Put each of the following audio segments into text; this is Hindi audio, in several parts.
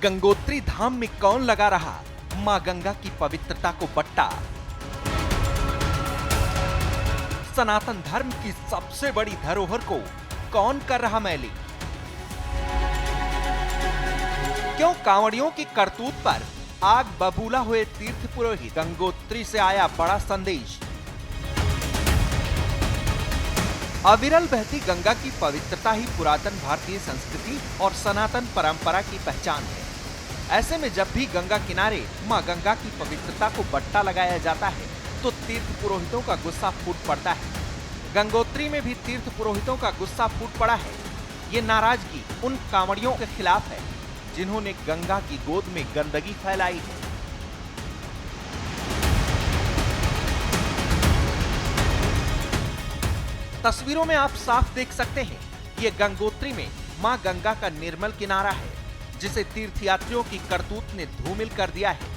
गंगोत्री धाम में कौन लगा रहा मां गंगा की पवित्रता को बट्टा? सनातन धर्म की सबसे बड़ी धरोहर को कौन कर रहा मैली? क्यों कांवड़ियों की करतूत पर आग बबूला हुए तीर्थ पुरोहित? गंगोत्री से आया बड़ा संदेश। अविरल बहती गंगा की पवित्रता ही पुरातन भारतीय संस्कृति और सनातन परंपरा की पहचान है। ऐसे में जब भी गंगा किनारे मां गंगा की पवित्रता को बट्टा लगाया जाता है तो तीर्थ पुरोहितों का गुस्सा फूट पड़ता है। गंगोत्री में भी तीर्थ पुरोहितों का गुस्सा फूट पड़ा है। ये नाराजगी उन कांवड़ियों के खिलाफ है जिन्होंने गंगा की गोद में गंदगी फैलाई है। तस्वीरों में आप साफ देख सकते हैं, ये गंगोत्री में मां गंगा का निर्मल किनारा है जिसे तीर्थयात्रियों की करतूत ने धूमिल कर दिया है।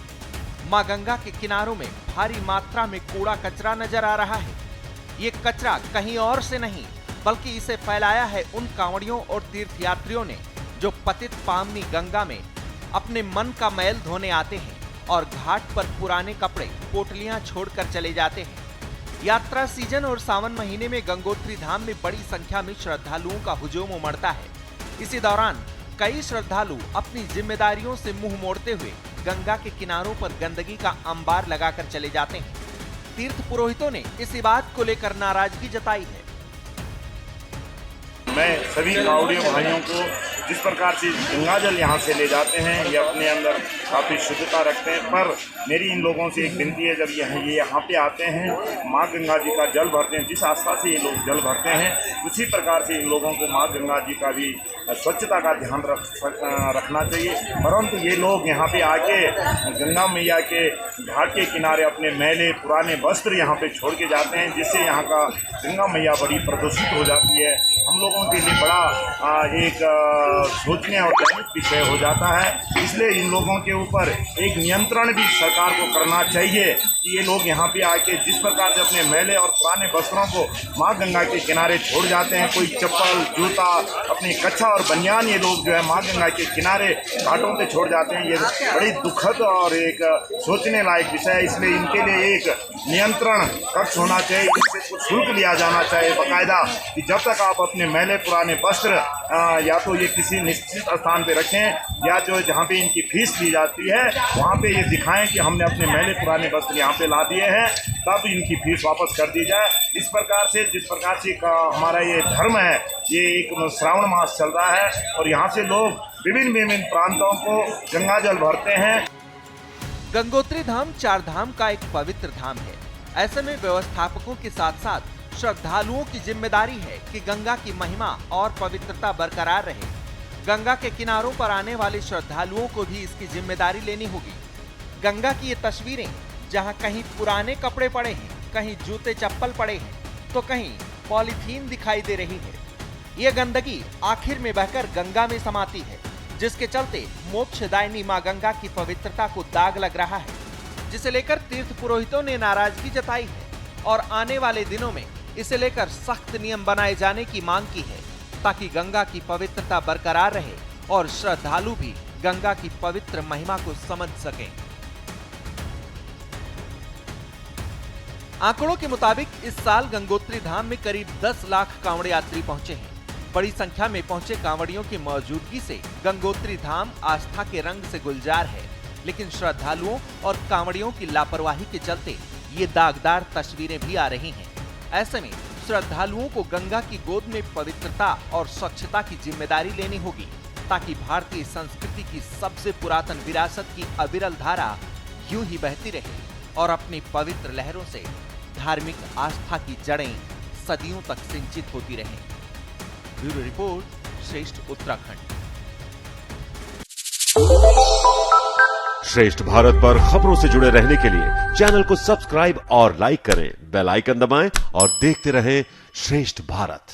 मां गंगा के किनारों में भारी मात्रा में कूड़ा कचरा नजर आ रहा है। ये कचरा कहीं और से नहीं बल्कि इसे फैलाया है उन कांवड़ियों और तीर्थयात्रियों ने जो पतित पावनी गंगा में अपने मन का मैल धोने आते हैं और घाट पर पुराने कपड़े पोटलियां छोड़कर चले जाते हैं। यात्रा सीजन और सावन महीने में गंगोत्री धाम में बड़ी संख्या में श्रद्धालुओं का हुजूम उमड़ता है। इसी दौरान कई श्रद्धालु अपनी जिम्मेदारियों से मुंह मोड़ते हुए गंगा के किनारों पर गंदगी का अंबार लगाकर चले जाते हैं। तीर्थ पुरोहितों ने इसी बात को लेकर नाराजगी जताई है। मैं सभी कांवड़ियों भाइयों को जिस प्रकार से गंगा जल यहाँ से ले जाते हैं ये अपने अंदर काफ़ी शुद्धता रखते हैं, पर मेरी इन लोगों से एक विनती है, जब ये यहाँ पे आते हैं माँ गंगा जी का जल भरते हैं, जिस आस्था से ये लोग जल भरते हैं उसी प्रकार से इन लोगों को माँ गंगा जी का भी स्वच्छता का ध्यान रखना चाहिए। परंतु ये लोग यहाँ पे आके गंगा मैया के घाट के किनारे अपने मैले पुराने वस्त्र यहाँ पे छोड़ के जाते हैं, जिससे यहाँ का गंगा मैया बड़ी प्रदूषित हो जाती है। हम लोगों के लिए बड़ा एक सोचने और दैनिक विषय हो जाता है। इसलिए इन लोगों के ऊपर एक नियंत्रण भी सरकार को करना चाहिए कि ये लोग यहाँ पे आके जिस प्रकार से अपने मैले और पुराने वस्त्रों को माँ गंगा के किनारे छोड़ जाते हैं, कोई चप्पल जूता अपनी कच्छा और बनियान ये लोग जो है माँ गंगा के किनारे घाटों पे छोड़ जाते हैं, ये बड़ी दुखद और एक सोचने लायक विषय है। इसलिए इनके लिए एक नियंत्रण कक्ष होना चाहिए, इससे कुछ शुल्क लिया जाना चाहिए बाकायदा कि जब तक आप अपने मैले पुराने वस्त्र या तो ये किसी निश्चित स्थान पे रखें या जो जहाँ पे इनकी फीस ली जाती है वहाँ पे ये दिखाएं कि हमने अपने मैले पुराने वस्त्र यहाँ पे ला दिए हैं, तब इनकी फीस वापस कर दी जाए। इस प्रकार से जिस प्रकार से हमारा ये धर्म है, ये एक श्रावण मास चल रहा है और यहाँ से लोग विभिन्न प्रांतों को गंगा जल भरते हैं। गंगोत्री धाम चार धाम का एक पवित्र धाम है। ऐसे में व्यवस्थापकों के साथ साथ श्रद्धालुओं की जिम्मेदारी है कि गंगा की महिमा और पवित्रता बरकरार रहे। गंगा के किनारों पर आने वाले श्रद्धालुओं को भी इसकी जिम्मेदारी लेनी होगी। गंगा की ये तस्वीरें जहां कहीं पुराने कपड़े पड़े हैं, कहीं जूते चप्पल पड़े हैं, तो कहीं पॉलीथीन दिखाई दे रही है। ये गंदगी आखिर में बहकर गंगा में समाती है, जिसके चलते मोक्षदायिनी मां गंगा की पवित्रता को दाग लग रहा है, जिसे लेकर तीर्थ पुरोहितों ने नाराजगी जताई है और आने वाले दिनों में इसे लेकर सख्त नियम बनाए जाने की मांग की है ताकि गंगा की पवित्रता बरकरार रहे और श्रद्धालु भी गंगा की पवित्र महिमा को समझ सकें। आंकड़ों के मुताबिक इस साल गंगोत्री धाम में करीब 10 लाख कांवड़ यात्री पहुंचे हैं। बड़ी संख्या में पहुंचे कांवड़ियों की मौजूदगी से गंगोत्री धाम आस्था के रंग से गुलजार है, लेकिन श्रद्धालुओं और कांवड़ियों की लापरवाही के चलते ये दागदार तस्वीरें भी आ रही हैं। ऐसे में श्रद्धालुओं को गंगा की गोद में पवित्रता और स्वच्छता की जिम्मेदारी लेनी होगी ताकि भारतीय संस्कृति की सबसे पुरातन विरासत की अविरल धारा यूं ही बहती रहे और अपनी पवित्र लहरों से धार्मिक आस्था की जड़ें सदियों तक सिंचित होती रहें। ब्यूरो रिपोर्ट, श्रेष्ठ उत्तराखंड। श्रेष्ठ भारत पर खबरों से जुड़े रहने के लिए चैनल को सब्सक्राइब और लाइक करें, बेल आइकन दबाएं और देखते रहें श्रेष्ठ भारत।